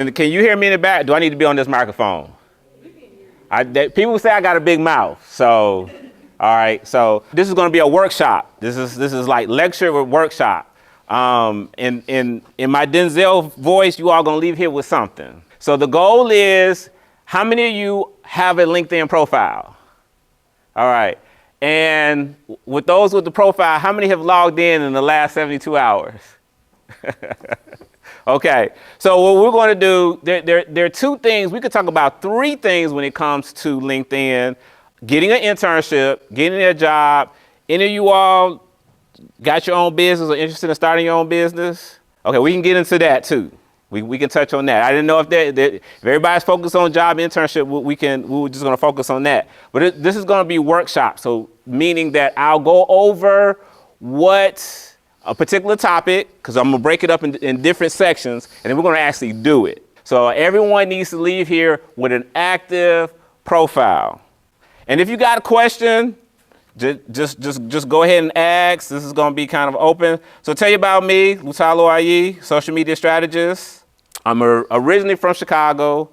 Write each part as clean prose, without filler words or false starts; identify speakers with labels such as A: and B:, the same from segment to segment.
A: And can you hear me in the back? Do I need to be on this microphone? People say I got a big mouth, so all right. So this is going to be a workshop. This is like lecture or workshop. In my Denzel voice, you all going to leave here with something. So the goal is, how many of you have a LinkedIn profile? All right. And with those with the profile, how many have logged in the last 72 hours? Okay. So what we're going to do, there are two things. We could talk about three things when it comes to LinkedIn: getting an internship, getting a job. Any of you all got your own business or interested in starting your own business? Okay, we can get into that too. We can touch on that. I didn't know if everybody's focused on job internship, we were just going to focus on that. But this is going to be workshop, so meaning that I'll go over what a particular topic, because I'm going to break it up in different sections, and then we're going to actually do it. So everyone needs to leave here with an active profile. And if you got a question, just go ahead and ask. This is going to be kind of open. So tell you about me, Lutalo K, social media strategist. I'm originally from Chicago.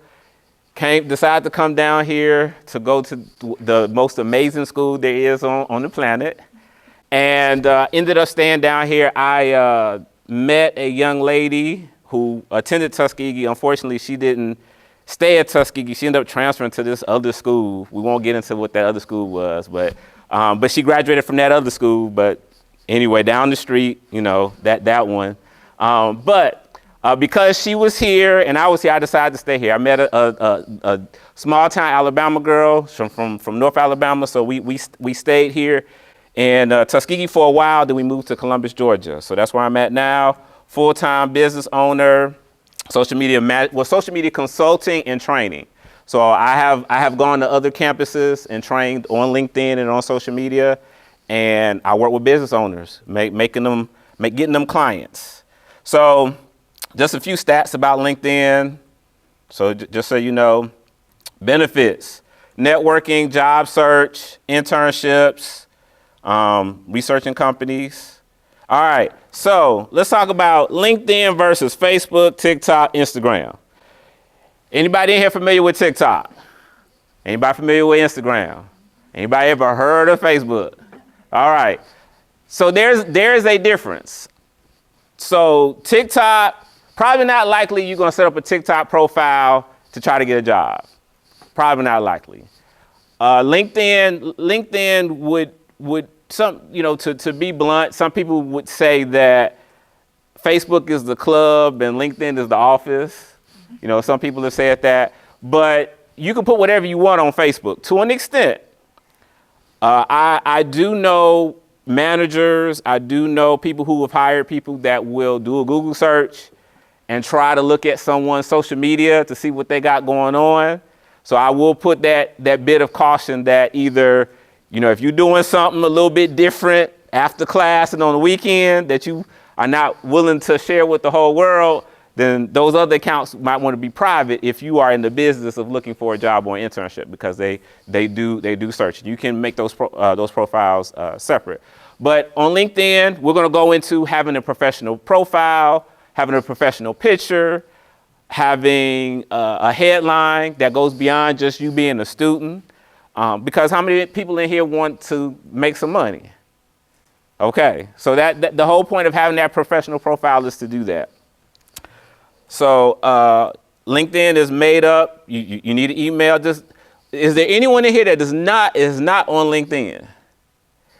A: Decided to come down here to go to the most amazing school there is on the planet. And ended up staying down here. I met a young lady who attended Tuskegee. Unfortunately, she didn't stay at Tuskegee. She ended up transferring to this other school. We won't get into what that other school was, but she graduated from that other school. But anyway, down the street, you know, that one. Because she was here and I was here, I decided to stay here. I met a small town Alabama girl from North Alabama, so we stayed here in Tuskegee for a while. Then we moved to Columbus, Georgia. So that's where I'm at now. Full-time business owner, social media consulting and training. So I have gone to other campuses and trained on LinkedIn and on social media, and I work with business owners, getting them clients. So just a few stats about LinkedIn. So just so you know, benefits: networking, job search, internships, researching companies. All right, so let's talk about LinkedIn versus Facebook, TikTok, Instagram. Anybody in here familiar with TikTok? Anybody familiar with Instagram? Anybody ever heard of Facebook? All right, so there's a difference. So TikTok, probably not likely you're going to set up a TikTok profile to try to get a job. Probably not likely. LinkedIn would some, you know, to be blunt, some people would say that Facebook is the club and LinkedIn is the office. You know, some people have said that, but you can put whatever you want on Facebook to an extent. I do know managers, I do know people who have hired people that will do a Google search and try to look at someone's social media to see what they got going on. So I will put that bit of caution that either, you know, if you're doing something a little bit different after class and on the weekend that you are not willing to share with the whole world, then those other accounts might want to be private if you are in the business of looking for a job or internship, because they do search. You can make those profiles separate. But on LinkedIn, we're going to go into having a professional profile, having a professional picture, having a headline that goes beyond just you being a student. Because how many people in here want to make some money? Okay, so that the whole point of having that professional profile is to do that. So LinkedIn is made up. You need an email. Is there anyone in here that is not on LinkedIn?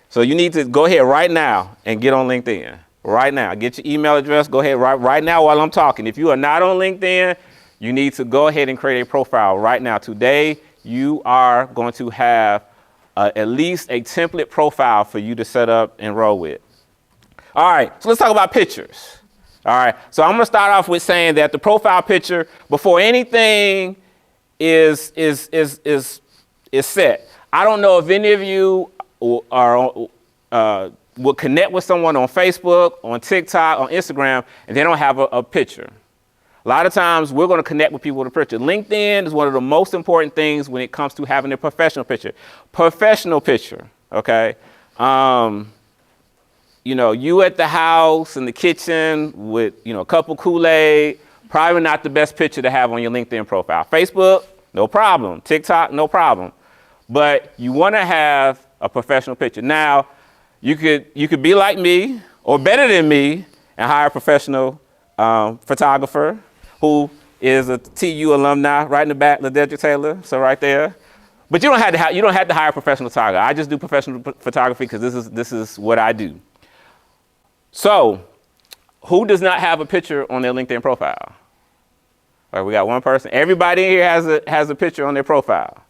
A: So you need to go ahead right now and get on LinkedIn. Right now, get your email address. Go ahead right now while I'm talking. If you are not on LinkedIn, you need to go ahead and create a profile right now. Today, you are going to have at least a template profile for you to set up and roll with. All right, so let's talk about pictures. All right, so I'm going to start off with saying that the profile picture, before anything is set. I don't know if any of you will connect with someone on Facebook, on TikTok, on Instagram, and they don't have a picture. A lot of times we're going to connect with people with a picture. LinkedIn is one of the most important things when it comes to having a professional picture. Professional picture, okay? You know, you at the house in the kitchen with, you know, a cup of Kool-Aid, Probably not the best picture to have on your LinkedIn profile. Facebook, no problem. TikTok, no problem. But you want to have a professional picture. Now, you could be like me or better than me and hire a professional photographer who is a TU alumni, right in the back, LaDedrick Taylor, so right there. But you don't have to hire a professional photographer. I just do professional photography because this is what I do. So, who does not have a picture on their LinkedIn profile? All right, we got one person. Everybody here has a picture on their profile.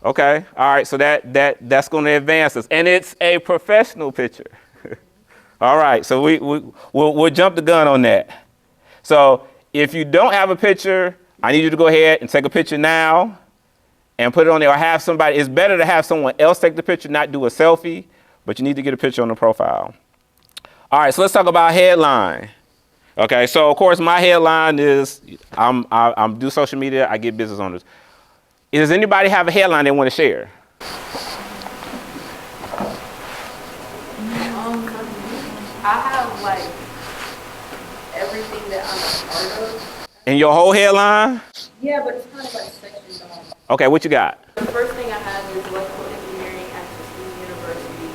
A: Okay, all right, so that's going to advance us, and it's a professional picture. All right, so we'll jump the gun on that. So if you don't have a picture, I need you to go ahead and take a picture now and put it on there, or have somebody. It's better to have someone else take the picture, not do a selfie, but you need to get a picture on the profile. All right, so let's talk about headline. Okay, so of course my headline is I'm do social media, I get business owners. Does anybody have a headline they want to share?
B: I have like everything that I'm a part of.
A: In your whole headline?
B: Yeah, but it's kind of like sections off.
A: Okay, what you got?
B: The first thing I have is electrical engineering at Tuskegee University.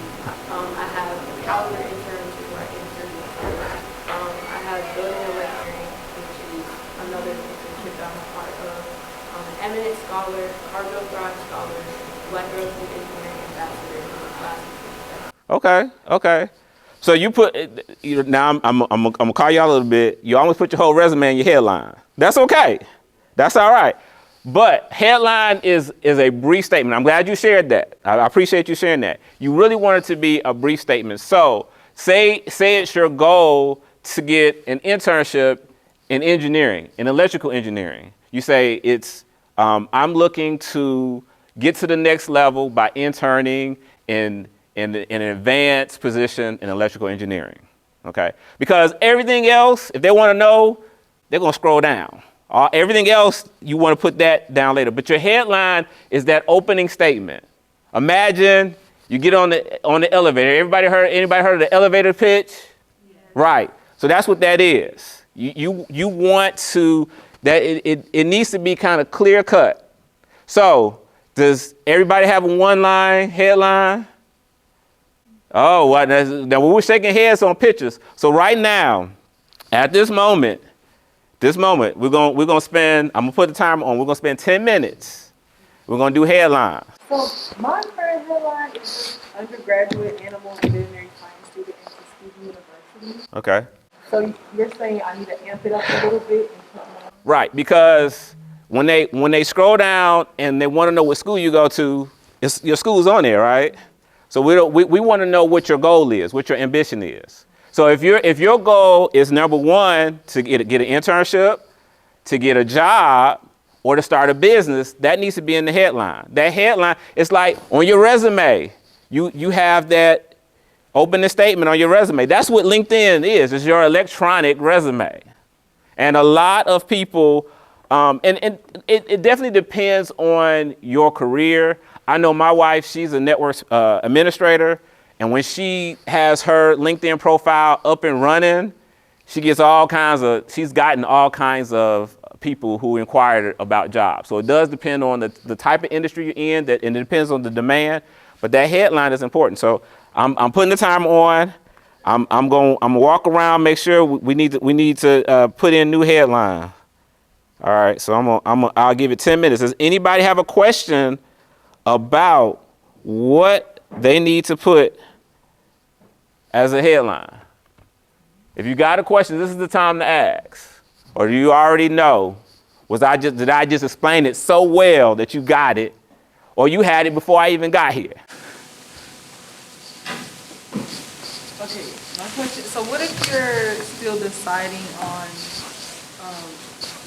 B: I have calendar internship where I intern with her. I have building electric, which is another internship that I'm a part of. An eminent scholar, Cargo Thrive scholar, Black Girls in Engineering ambassador, and a class.
A: Okay. So you put now. I'm gonna call you out a little bit. You almost put your whole resume in your headline. That's okay. That's all right. But headline is a brief statement. I'm glad you shared that. I appreciate you sharing that. You really want it to be a brief statement. So say it's your goal to get an internship in engineering, in electrical engineering. You say it's I'm looking to get to the next level by interning in an advanced position in electrical engineering, okay? Because everything else, if they want to know, they're going to scroll down. Everything else, you want to put that down later. But your headline is that opening statement. Imagine you get on the elevator. Anybody heard of the elevator pitch? Yes. Right. So that's what that is. You want to, that it needs to be kind of clear cut. So does everybody have a one-line headline? Oh, well, now we were shaking heads on pictures. So right now, at this moment, we're gonna spend. I'm gonna put the timer on. We're gonna spend 10 minutes. We're gonna do headlines.
B: So my current headline is undergraduate animal and veterinary science student at Tuskegee University.
A: Okay.
B: So you're saying I need to amp it up a little bit and put more.
A: Right, because when they scroll down and they want to know what school you go to, your school's on there, right? So we want to know what your goal is, what your ambition is. So if your goal is number one to get an internship, to get a job, or to start a business, that needs to be in the headline. That headline, it's like on your resume, you have that opening statement on your resume. That's what LinkedIn is. It's your electronic resume. And a lot of people, and it definitely depends on your career. I know my wife, she's a network administrator, and when she has her LinkedIn profile up and running, she's gotten all kinds of people who inquired about jobs. So it does depend on the type of industry you're in, and it depends on the demand, but that headline is important. So I'm putting the timer on. I'm gonna walk around, make sure we need to put in new headline. All right, so I'll give it 10 minutes. Does anybody have a question about what they need to put as a headline? If you got a question, this is the time to ask. Or do you already know? Did I just explain it so well that you got it, or you had it before I even got here?
C: Okay, my question. So what if you're still deciding on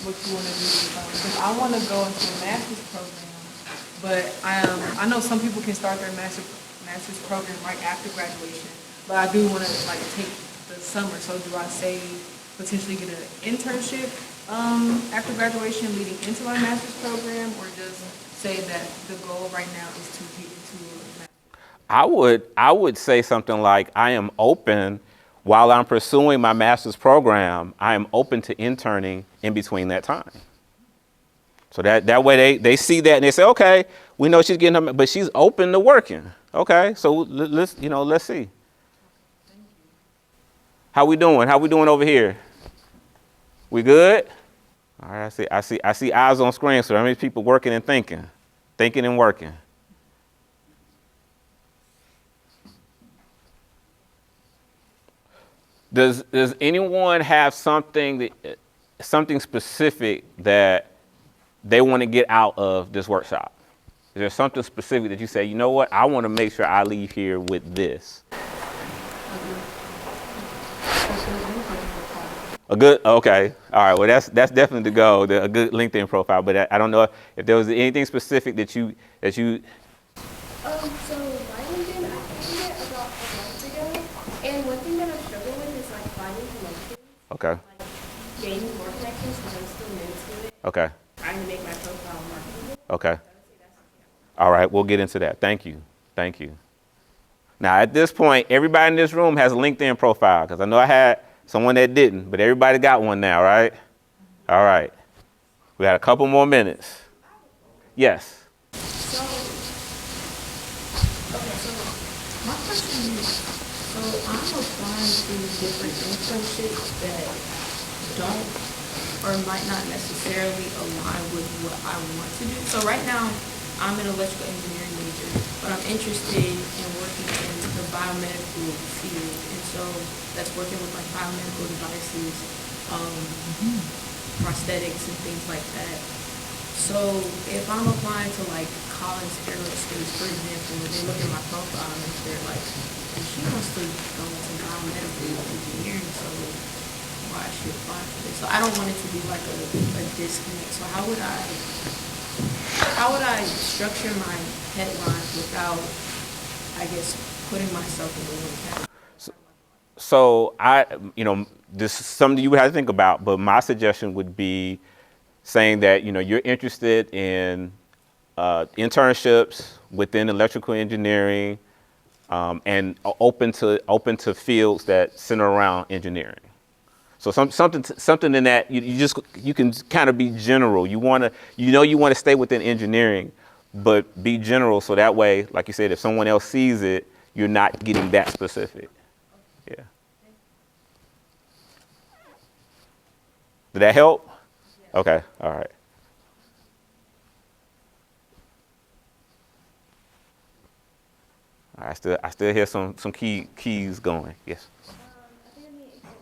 C: what you want to do? Because I want to go into a master's program. But I know some people can start their master's program right after graduation. But I do want to take the summer. So do I say potentially get an internship after graduation leading into my master's program, or just say that the goal right now is to get into a master's?
A: I would say something like, I am open while I'm pursuing my master's program, I am open to interning in between that time. So that way they see that and they say, okay, we know she's getting her, but she's open to working. Okay, so let's see. How we doing? How we doing over here? We good? All right, I see eyes on screen. So how many people working and thinking and working? Does anyone have something specific that they want to get out of this workshop? Is there something specific that you say, you know what, I want to make sure I leave here with this? A good, okay, all right. Well, that's definitely the goal, a good LinkedIn profile. But I don't know if there was anything specific that you.
B: So my LinkedIn, I created it about a month ago, and one thing that I struggle with is like finding connections.
A: Okay.
B: Like gaining more connections because I'm still new to it.
A: Okay.
B: Trying to make my profile marketable.
A: Okay. All right, we'll get into that. Thank you. Now, at this point, everybody in this room has a LinkedIn profile, because I know I had someone that didn't, but everybody got one now, right? All right. We got a couple more minutes. Yes.
B: So my question is, so I'm applying to different internships that don't or might not necessarily align with what I want to do. So right now, I'm an electrical engineering major, but I'm interested in working in the biomedical field. And so that's working with like biomedical devices, prosthetics and things like that. So if I'm applying to like Collins Aerospace, for example, they look at my profile and they're like, she wants to go into biomedical engineering, so why is she applying for this? So I don't want it to be like a disconnect. So how would I structure my headline without, I guess, putting myself in the wrong category?
A: So this is something you would have to think about, but my suggestion would be saying that, you're interested in internships within electrical engineering, and open to fields that center around engineering. So something in that you can kind of be general. You want to stay within engineering, but be general. So that way, like you said, if someone else sees it, you're not getting that specific. Yeah. Did that help? Okay. All right. I still hear some keys going. Yes.
B: I think I'm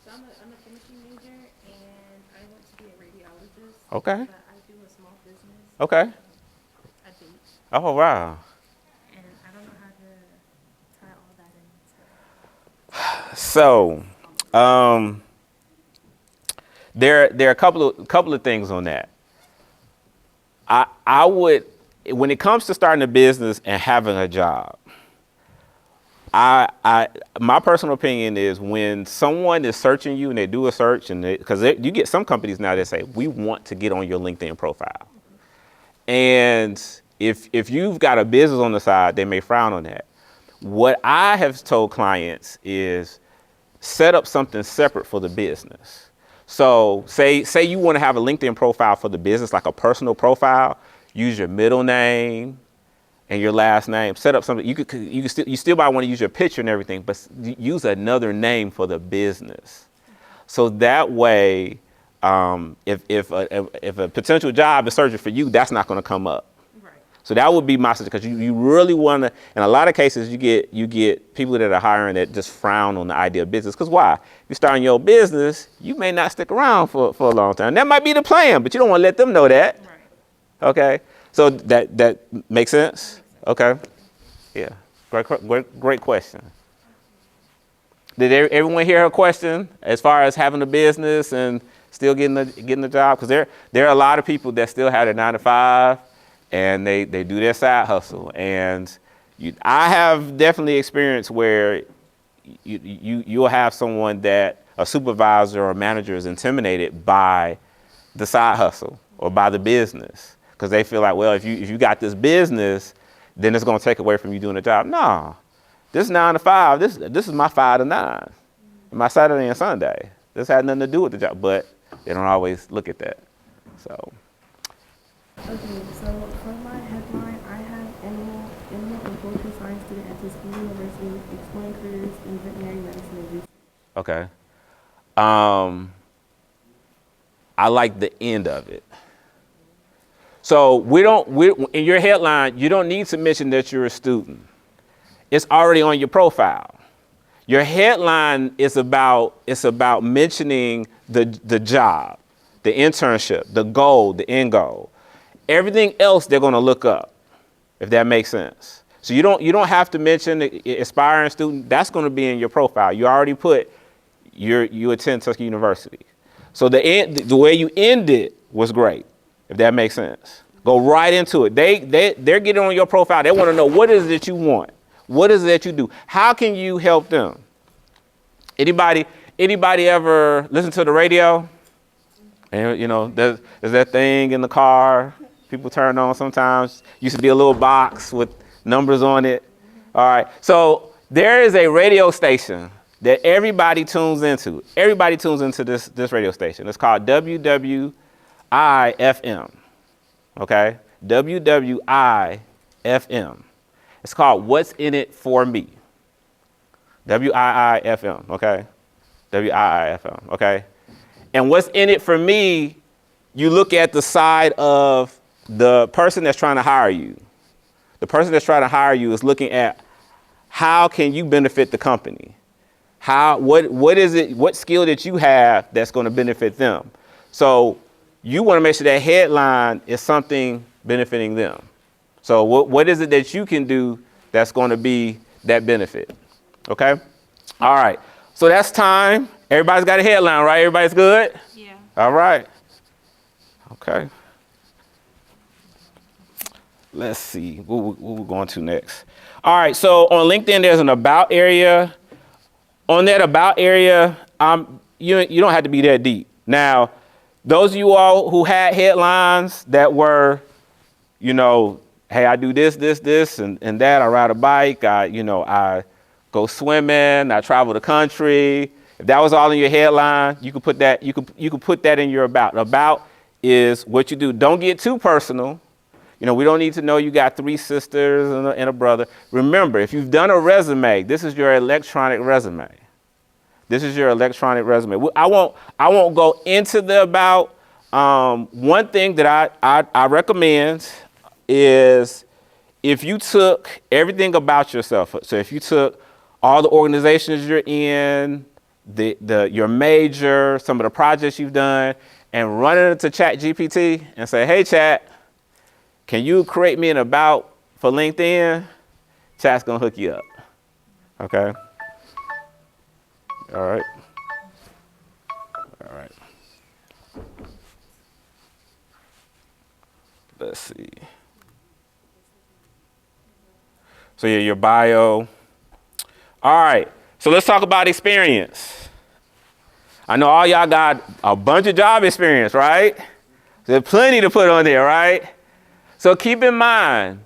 B: so I'm a chemistry major, and I want to be a radiologist.
A: Okay.
B: But I do a small business.
A: Okay.
B: I think.
A: Oh, wow.
B: And I don't know how to tie all that in.
A: So, there are a couple of things on that. I would, when it comes to starting a business and having a job, my personal opinion is when someone is searching you and they do a search, and because you get some companies now that say, we want to get on your LinkedIn profile. And if you've got a business on the side, they may frown on that. What I have told clients is set up something separate for the business. So say you want to have a LinkedIn profile for the business, like a personal profile, use your middle name and your last name. Set up something. You still might want to use your picture and everything, but use another name for the business. So that way, if a potential job is searching for you, that's not going to come up.
B: Right.
A: So that would be my suggestion, because you really want to. In a lot of cases, you get people that are hiring that just frown on the idea of business. Because why? If you're starting your business, you may not stick around for a long time. That might be the plan, but you don't want to let them know that.
B: Right.
A: Okay. So that makes sense. Okay. Yeah. Great question. Did everyone hear her question as far as having a business and still getting the job? Because there are a lot of people that still have their 9 to 5 and they do their side hustle. And I have definitely experienced where you'll have someone that a supervisor or manager is intimidated by the side hustle or by the business, because they feel like, well, if you got this business, then it's going to take away from you doing the job. No. this 9 to 5, this is my 5 to 9, my Saturday and Sunday. This had nothing to do with the job, but they don't always look at that. So.
B: Okay, so for my headline, I have animal and poultry science student at Tuskegee University exploring careers in veterinary medicine and research.
A: Okay. I like the end of it. So in your headline, you don't need to mention that you're a student. It's already on your profile. Your headline is about mentioning the job, the internship, the goal, the end goal. Everything else they're going to look up, if that makes sense. So you don't have to mention the aspiring student. That's going to be in your profile. You already put you attend Tuskegee University. So the way you end it was great, if that makes sense. Go right into it. They're getting on your profile. They want to know, what is it that you want? What is it that you do? How can you help them? Anybody ever listen to the radio? And there's that thing in the car people turn on sometimes. Used to be a little box with numbers on it. All right. So there is a radio station that everybody tunes into. Everybody tunes into this radio station. It's called WWIFM. Okay? WWIFM. It's called What's in It for Me. WIIFM, okay? WIIFM, okay? And what's in it for me, you look at the side of the person that's trying to hire you. The person that's trying to hire you is looking at how can you benefit the company? What skill that you have that's going to benefit them? So you want to make sure that headline is something benefiting them. So what is it that you can do that's going to be that benefit? Okay? All right. So that's time. Everybody's got a headline, right? Everybody's good?
C: Yeah.
A: All right. Okay. Let's see. What we're going to next. All right. So on LinkedIn, there's an about area. On that about area, you don't have to be that deep. Now, those of you all who had headlines that were, hey, I do this, and that. I ride a bike. I go swimming. I travel the country. If that was all in your headline, you could put that. You could put that in your about. About is what you do. Don't get too personal. We don't need to know you got 3 sisters and a brother. Remember, if you've done a resume, this is your electronic resume. This is your electronic resume. I won't go into the about. One thing that I recommend is if you took everything about yourself. So if you took all the organizations you're in, your major, some of the projects you've done, and run it into ChatGPT and say, hey, Chat, can you create me an about for LinkedIn? Chat's going to hook you up. Okay? All right. All right. Let's see. So yeah, your bio. All right. So let's talk about experience. I know all y'all got a bunch of job experience, right? There's plenty to put on there, right? So keep in mind,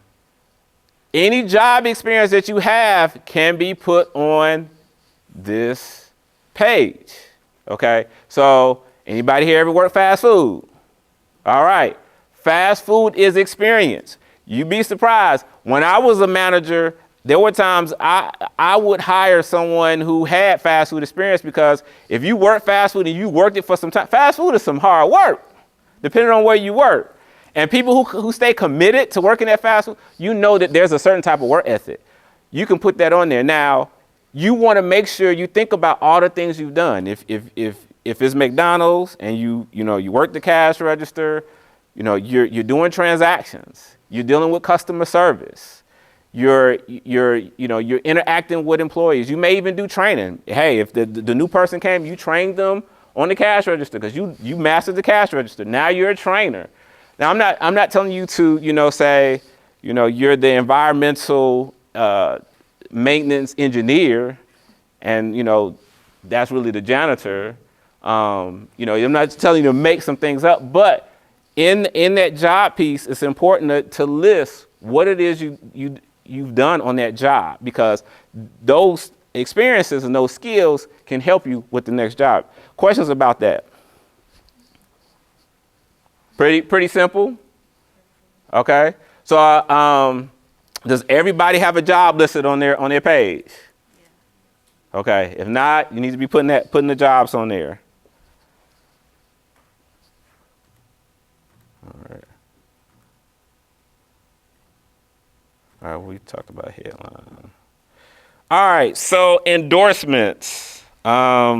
A: any job experience that you have can be put on this page, okay? So anybody here ever work fast food? All right. Fast food is experience. You'd be surprised. When I was a manager, there were times I would hire someone who had fast food experience, because if you work fast food and you worked it for some time, fast food is some hard work, depending on where you work. And people who stay committed to working at fast food, that there's a certain type of work ethic. You can put that on there. Now, you want to make sure you think about all the things you've done. If it's McDonald's and you work the cash register, you're doing transactions, you're dealing with customer service, you're interacting with employees. You may even do training. Hey, if the new person came, you trained them on the cash register because you mastered the cash register. Now you're a trainer. Now I'm not telling you to say you're the environmental maintenance engineer and that's really the janitor. I'm not telling you to make some things up, but in that job piece, it's important to list what it is you've done on that job, because those experiences and those skills can help you with the next job. Questions about that? Pretty simple. Okay. So does everybody have a job listed on their page? Okay. If not, you need to be putting the jobs on there. All right. All right, we talked about headline. All right, so endorsements. Let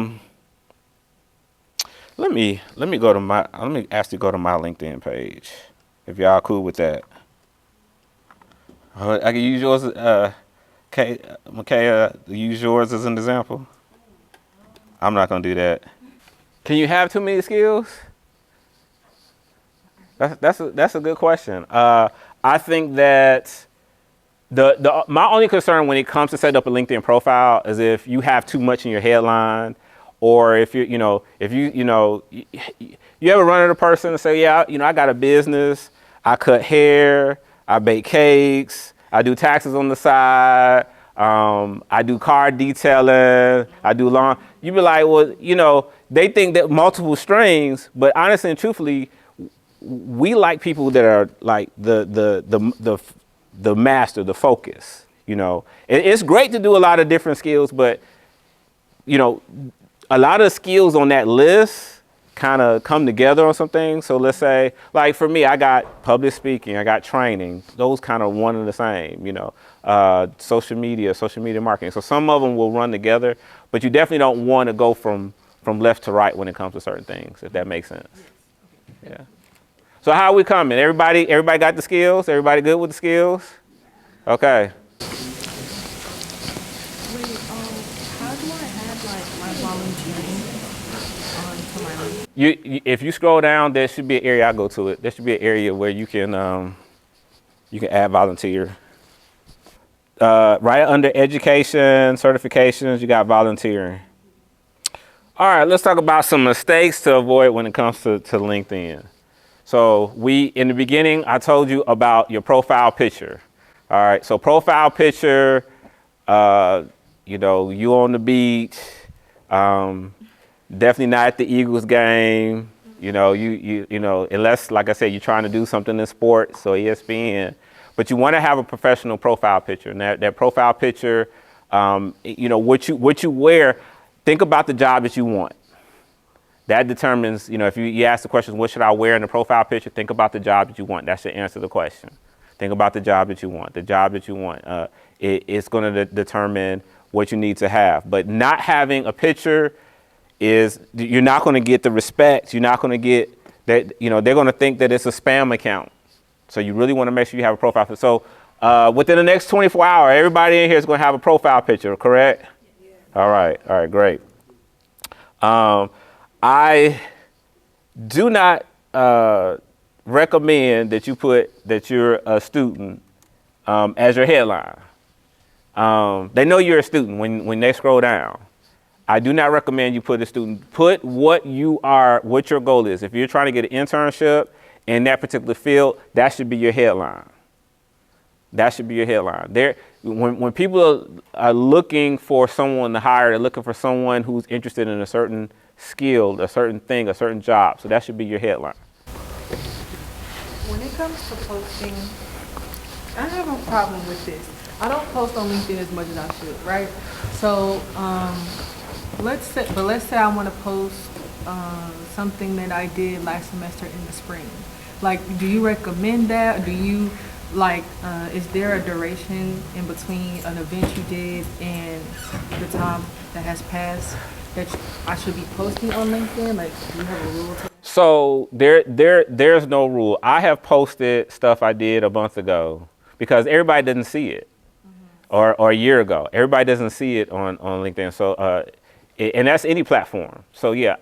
A: me actually go to my LinkedIn page, if y'all cool with that. I can use yours, Makaya, use yours as an example. I'm not gonna do that. Can you have too many skills? That's a good question. I think that my only concern when it comes to setting up a LinkedIn profile is if you have too much in your headline, or if you ever run into a person and say, yeah, I got a business, I cut hair, I bake cakes, I do taxes on the side, I do car detailing, I do lawn. You be like, well, they think that multiple strings, but honestly and truthfully, we like people that are like the master, the focus. It's great to do a lot of different skills, but a lot of skills on that list kind of come together on some things. So let's say, like for me, I got public speaking, I got training, those kind of one and the same, social media marketing. So some of them will run together, but you definitely don't want to go from left to right when it comes to certain things, if that makes sense. Yeah. So how are we coming? Everybody got the skills? Everybody good with the skills? Okay.
C: Wait, how do I add my volunteering onto my list?
A: If you scroll down, there should be an area. I'll go to it. There should be an area where you can add volunteer. Right under education, certifications, you got volunteering. All right, let's talk about some mistakes to avoid when it comes to LinkedIn. So in the beginning, I told you about your profile picture. All right, so profile picture, you on the beach, definitely not at the Eagles game, unless, like I said, you're trying to do something in sports, so ESPN, but you want to have a professional profile picture. And that profile picture, what you wear, think about the job that you want. That determines, if you ask the question, what should I wear in the profile picture? Think about the job that you want. That should answer the question. Think about the job that you want. The job that you want. It's going to determine what you need to have. But not having a picture you're not going to get the respect. You're not going to get that, they're going to think that it's a spam account. So you really want to make sure you have a profile picture. So within the next 24 hours, everybody in here is going to have a profile picture, correct? Yeah. All right, great. I do not recommend that you put that you're a student as your headline. They know you're a student when they scroll down. I do not recommend you put a student. Put what your goal is. If you're trying to get an internship in that particular field, that should be your headline. That should be your headline. When people are looking for someone to hire, they're looking for someone who's interested in a certain skill, a certain thing, a certain job. So that should be your headline.
C: When it comes to posting, I have a problem with this. I don't post on LinkedIn as much as I should, right? So let's say I want to post something that I did last semester in the spring. Like, do you recommend that? Do you is there a duration in between an event you did and the time that has passed that I should be posting on LinkedIn? Like, do you have a rule to that?
A: So there's no rule. I have posted stuff I did a month ago because everybody doesn't see it, or a year ago. Everybody doesn't see it on LinkedIn. So and that's any platform. So yeah,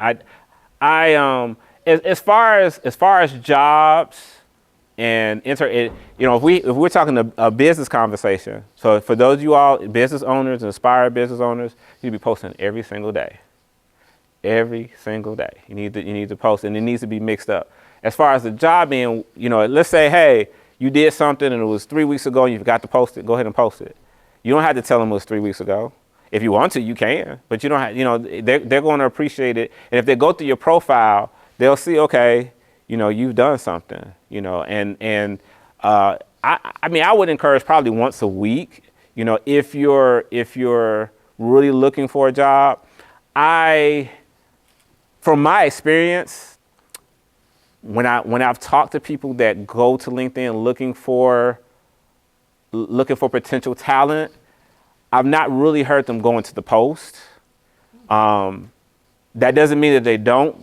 A: I as far as jobs and if we're talking a business conversation. So for those of you all business owners, inspired business owners, you need to be posting every single day. Every single day, you need to post, and it needs to be mixed up. As far as the job being, let's say, hey, you did something and it was 3 weeks ago and you forgot to post it, go ahead and post it. You don't have to tell them it was 3 weeks ago. If you want to, you can, but you don't have, they're going to appreciate it. And if they go through your profile, they'll see, okay, you've done something, I would encourage probably once a week, if you're really looking for a job. From my experience, when I've talked to people that go to LinkedIn looking for potential talent, I've not really heard them go into the post. That doesn't mean that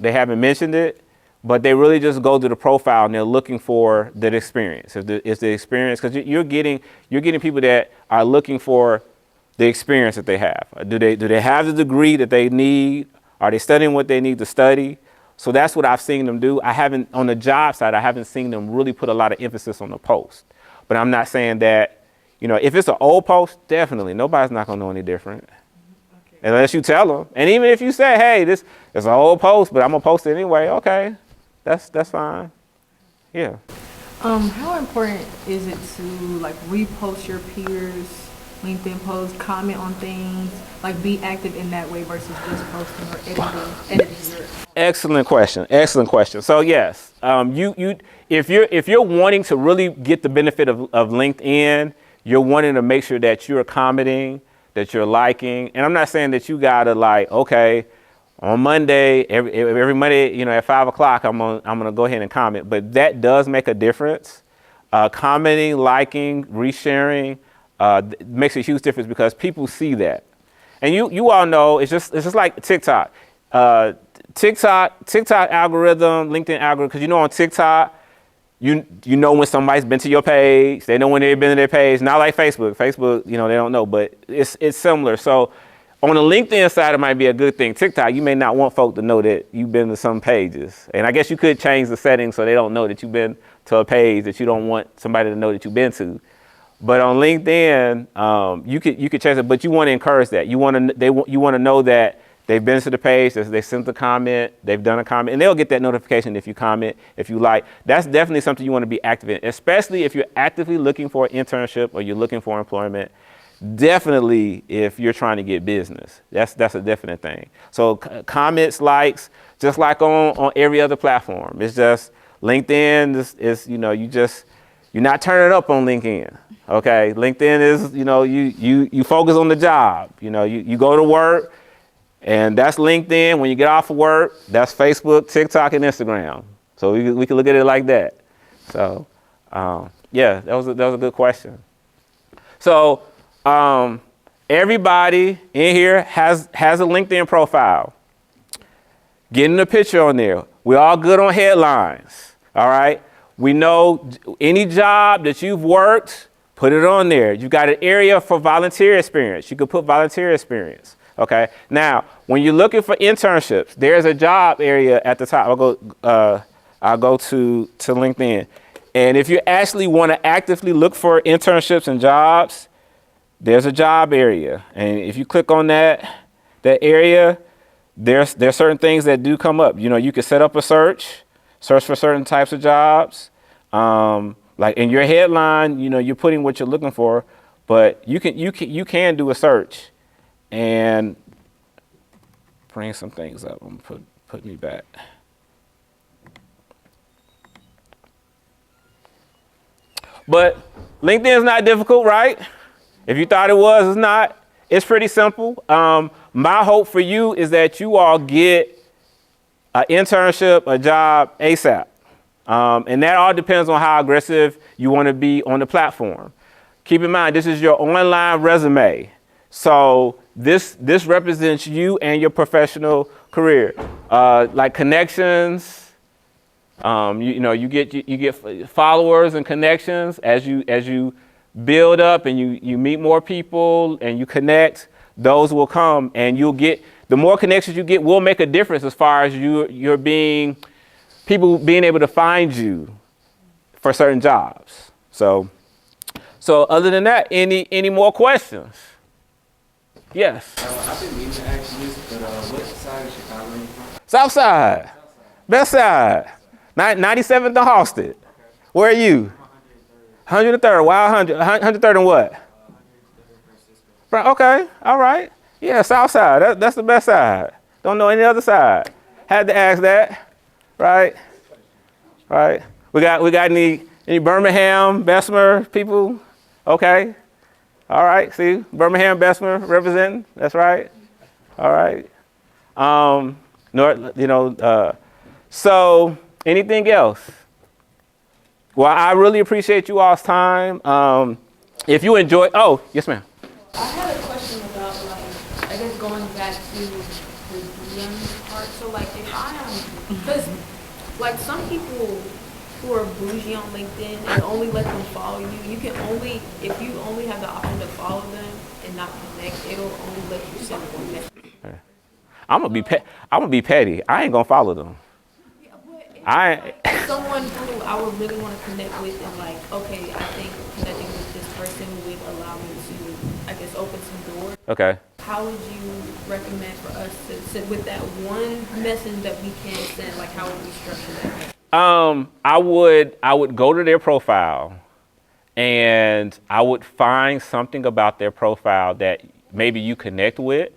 A: they haven't mentioned it, but they really just go to the profile and they're looking for that experience. It's the experience, because you're getting people that are looking for the experience that they have. Do they have the degree that they need? Are they studying what they need to study? So that's what I've seen them do. On the job side, I haven't seen them really put a lot of emphasis on the post. But I'm not saying that, if it's an old post, definitely, nobody's not going to know any different. Okay. Unless you tell them. And even if you say, hey, this is an old post, but I'm going to post it anyway, okay, that's fine. Yeah.
C: How important is it to repost your peers' LinkedIn posts, comment on things, be active in that way versus just posting or editing your?
A: Excellent question. So yes, if you're wanting to really get the benefit of LinkedIn, you're wanting to make sure that you're commenting, that you're liking. And I'm not saying that you gotta okay, on Monday, every Monday, at 5 o'clock, I'm gonna go ahead and comment. But that does make a difference. Commenting, liking, resharing makes a huge difference, because people see that. And you all know it's just like TikTok. TikTok algorithm, LinkedIn algorithm, because on TikTok, you know when somebody's been to your page, they know when they've been to their page. Not like Facebook. Facebook, they don't know, but it's similar. So on the LinkedIn side, it might be a good thing. TikTok, you may not want folk to know that you've been to some pages. And I guess you could change the settings so they don't know that you've been to a page that you don't want somebody to know that you've been to. But on LinkedIn, you could change it, but you want to encourage that. You want to know that they've been to the page, they sent a comment, they've done a comment, and they'll get that notification if you comment, if you like. That's definitely something you want to be active in, especially if you're actively looking for an internship or you're looking for employment. Definitely if you're trying to get business. That's a definite thing. So comments, likes, just like on every other platform. It's just LinkedIn is you're not turning up on LinkedIn. Okay, LinkedIn is, you focus on the job. You go to work, and that's LinkedIn. When you get off of work, that's Facebook, TikTok, and Instagram. So we can look at it like that. So, yeah, that was a good question. So, everybody in here has a LinkedIn profile. Getting a picture on there. We're all good on headlines. All right. We know any job that you've worked, put it on there. You got an area for volunteer experience. You could put volunteer experience. Okay. Now, when you're looking for internships, there's a job area at the top. I'll go to LinkedIn. And if you actually want to actively look for internships and jobs, there's a job area. And if you click on that area, there's certain things that do come up. You can set up a search for certain types of jobs. Like in your headline, you're putting what you're looking for, but you can do a search and bring some things up. I'm gonna put me back. But LinkedIn is not difficult, right? If you thought it was, it's not. It's pretty simple. My hope for you is that you all get an internship, a job ASAP. And that all depends on how aggressive you want to be on the platform. Keep in mind, this is your online resume. So this represents you and your professional career. Like connections, you get followers and connections as you build up and you meet more people and you connect. Those will come, and the more connections you get will make a difference as far as people being able to find you for certain jobs. So other than that, any more questions? Yes.
D: I've been meaning to ask you this, but what side of Chicago are you from?
A: South side. Best side. 97th and Halsted. Where are you? 103rd. Wow, 103rd and what? Right, okay, all right. Yeah, south side. That's the best side. Don't know any other side. Had to ask that. Right? Right. We got any Birmingham, Bessemer people? Okay. All right. See, Birmingham, Bessemer representing. That's right. All right. So anything else? Well, I really appreciate you all's time. If you enjoy, oh, yes, ma'am.
B: I had a question about, like, I guess going back to the DM part. So, like, if I am, because, like, some people who are bougie on LinkedIn and only let them follow you, you can only, if you only have the option to follow them and not connect, it'll only let you send one message.
A: I'm gonna be petty. I ain't gonna follow them.
B: Someone who I would really want to connect with and like, okay, I think connecting with this person would allow me to, I guess, open some doors.
A: Okay.
B: How would you recommend for us to sit with that one message that we can send? Like, how would we structure that?
A: I would go to their profile and I would find something about their profile that maybe you connect with.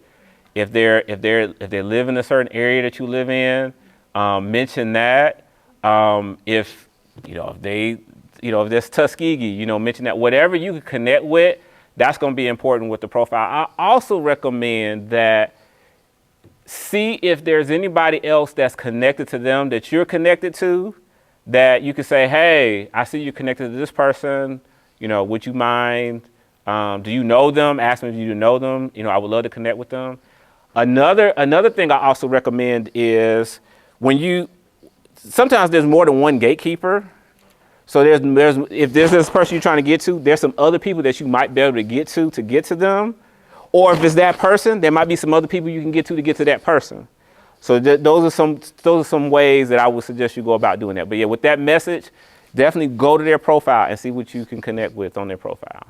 A: If they live in a certain area that you live in, mention that. If there's Tuskegee, mention that. Whatever you can connect with, that's going to be important with the profile. I also recommend that see if there's anybody else that's connected to them that you're connected to, that you can say, hey, I see you connected to this person. Would you mind? Do you know them? Ask them if you know them. I would love to connect with them. Another thing I also recommend is sometimes there's more than one gatekeeper. So if there's this person you're trying to get to, there's some other people that you might be able to get to them. Or if it's that person, there might be some other people you can get to that person. So those are some ways that I would suggest you go about doing that. But yeah, with that message, definitely go to their profile and see what you can connect with on their profile.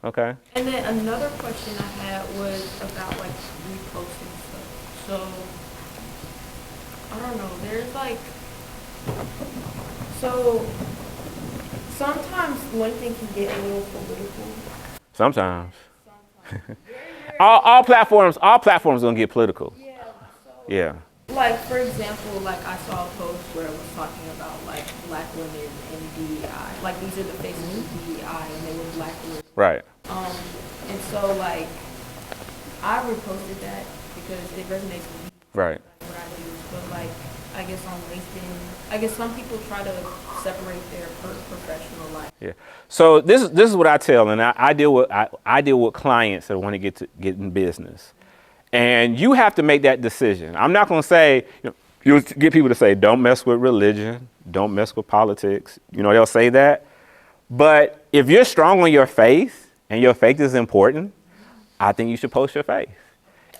A: Okay.
B: And then another question I had was about like reposting stuff. So I don't know. There's like, so sometimes LinkedIn can get a little political.
A: Sometimes. all platforms gonna get political.
B: Yeah. So,
A: yeah.
B: Like, for example, like I saw a post where it was talking about like black women and DEI. Like these are the faces of DEI, and they were black women.
A: Right.
B: And so like I reposted that because it resonates with me.
A: Right.
B: What I do, but like I guess on LinkedIn, I guess some people try to separate their professional life.
A: Yeah. So this is what I tell, and I deal with clients that want to get in business, and you have to make that decision. I'm not going to say you get people to say don't mess with religion, don't mess with politics. They'll say that, but if you're strong on your faith and your faith is important, I think you should post your faith.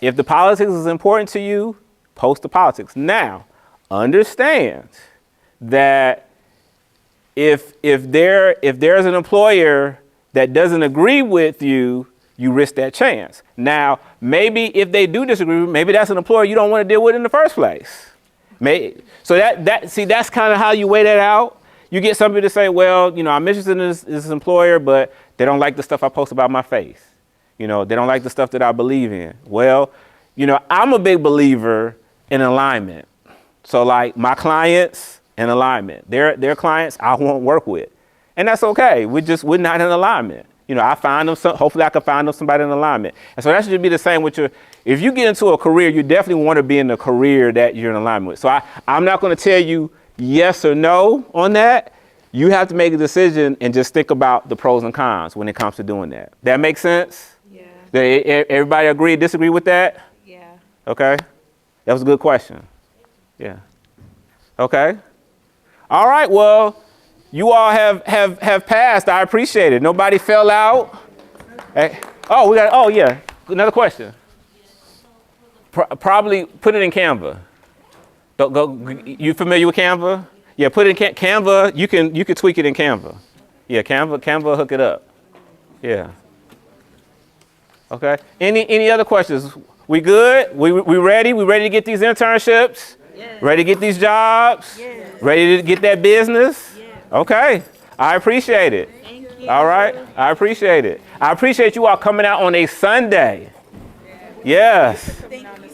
A: If the politics is important to you, post the politics. Now, understand that if there's an employer that doesn't agree with you, you risk that chance. Now, maybe if they do disagree, maybe that's an employer you don't want to deal with in the first place. So that's kind of how you weigh that out. You get somebody to say, well, I'm interested in this employer, but they don't like the stuff I post about my faith. They don't like the stuff that I believe in. Well, I'm a big believer in alignment. So like my clients in alignment, their clients I won't work with. And that's okay. We're not in alignment. I find them, hopefully I can find them somebody in alignment. And so that should be the same with if you get into a career, you definitely want to be in a career that you're in alignment with. So I'm not going to tell you yes or no on that. You have to make a decision and just think about the pros and cons when it comes to doing that. That makes sense?
B: Yeah.
A: Everybody agree, disagree with that?
B: Yeah.
A: Okay. That was a good question. Yeah. Okay. All right. Well, you all have passed. I appreciate it. Nobody fell out. Hey. Oh, yeah. Another question. Probably put it in Canva. You familiar with Canva? Yeah, put it in Canva. You can tweak it in Canva. Yeah, Canva hook it up. Yeah. Okay. Any other questions? We good? We ready? We ready to get these internships?
E: Yes.
A: Ready to get these jobs?
E: Yes.
A: Ready to get that business?
E: Yes.
A: Okay. I appreciate it.
E: Thank
A: All right. I appreciate it. I appreciate you all coming out on a Sunday. Yes.
C: Thank you.